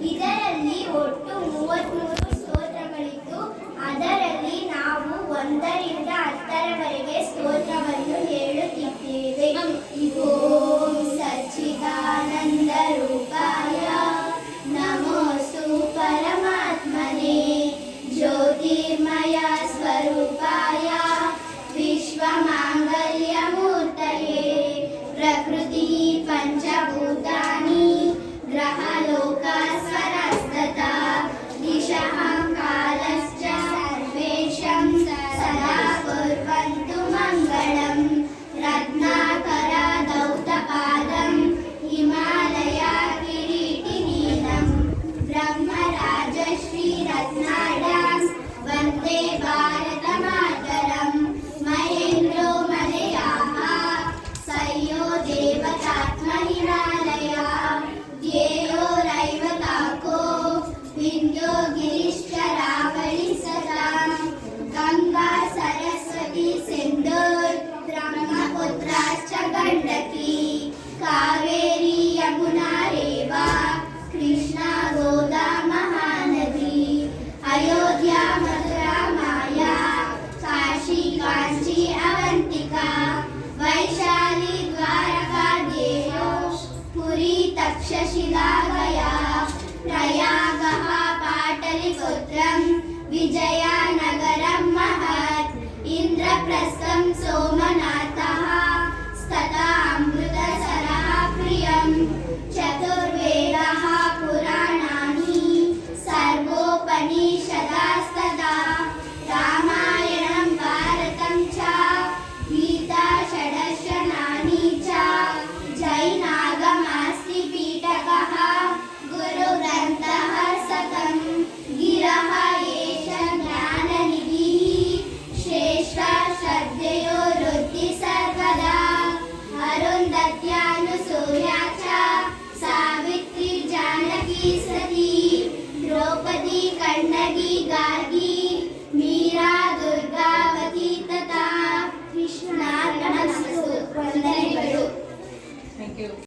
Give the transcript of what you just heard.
ಇದರಲ್ಲಿ ಒಟ್ಟು 33 ಸ್ತೋತ್ರಗಳಿದ್ದು ಅದರಲ್ಲಿ ನಾವು 1 ರಿಂದ 10ರವರೆಗೆ ಸ್ತೋತ್ರವನ್ನು ಹೇಳುತ್ತಿದ್ದೇವೆ. ಓಂ ಸಚ್ಚಿದಾನಂದ ರೂಪಾಯ ನಮೋಸ್ತು ಪರಮಾತ್ಮನೇ ಜ್ಯೋತಿರ್ಮಯ ಸ್ವರೂಪಾಯ ವಿಶ್ವಮಾಂಗಲ್ಯ ಮೂರ್ತಯೇ ಪ್ರಕೃತಿ ಪಂಚಭೂತಾನಿ ಗ್ರಹಲೋಕ ಸ್ವರಸ್ತತಾ ದಿಶಃ ಕಾಲಶ್ಚ ಸರ್ವೇಷಾಂ ಸದಾ ಕುರ್ವಂತು ಮಂಗಳಂ. ರತ್ನಾಕರ ದೌತಪಾದಂ ಹಿಮಾಲಯ ಕಿರೀಟಿನೀಲಂ ಬ್ರಹ್ಮರಾಜಶ್ರೀ ರತ್ನಾಢ್ಯಾಂ ವಂದೇ ಭಾರತ ಮಾತರಂ. ಮಹೇಂದ್ರೋ ಮಲಯಾಃ ಸಯ್ಯೋ ದೇವತಾತ್ಮ ಹಿಮಾಲಯ ಧ್ಯೇಯೋ ರೈವತಾಕೋ ವಿಂಧ್ಯ ಗಿರಿಶ್ಚರಾವಳಿ ಸತಾಂ. ಗಂಗಾ ಸರಸ್ವತಿ ಸಿಂಧು ಬ್ರಹ್ಮಪುತ್ರಾಶ್ಚ ಗಂಡಕಿ ಕಾವೇರಿ ಯಮುನಾ ರೇವಾ ಕೃಷ್ಣಾ ಗೋದಾ ಮಹಾನದಿ. ಅಯೋಧ್ಯಾ ಮಥುರಾ ಮಾಯಾ ಕಾಶಿ ಕಾಂಚಿ ಅವಂತಿಕಾ ವೈಶಾಲಿ ದ್ವಾರಕಾ ದೇಶೋ ಪುರಿ ತಕ್ಷಶಿಲಾ ಗಯಾ ಪ್ರಯಾಗಃ ಪಾಟಲಿಪುತ್ರಂ ವಿಜಯನಗರಂ ಮಹತ್. ಇಂದ್ರಪ್ರಸ್ಥಂ ಸೋಮನಾಥಃ ಸ್ತತಾ ಅಮೃತಸರಃ ಪ್ರಿಯಂ. ಚತುರ್ವೇದಃ ಪುರಾಣಾನಿ ಸರ್ವೋಪನಿಷದಸ್ತದಾ ರಾಮಾಯಣಂ ಭಾರತಂ ಚ ಗೀತಾ ಷಡಶನಾನಿ ಚ. ಜೈನಾಗಮಾಸ್ತಿ ಪೀಠಕಃ ಗುರುಗ್ರಂಥಃ ಸತಂ ಗಿರಃ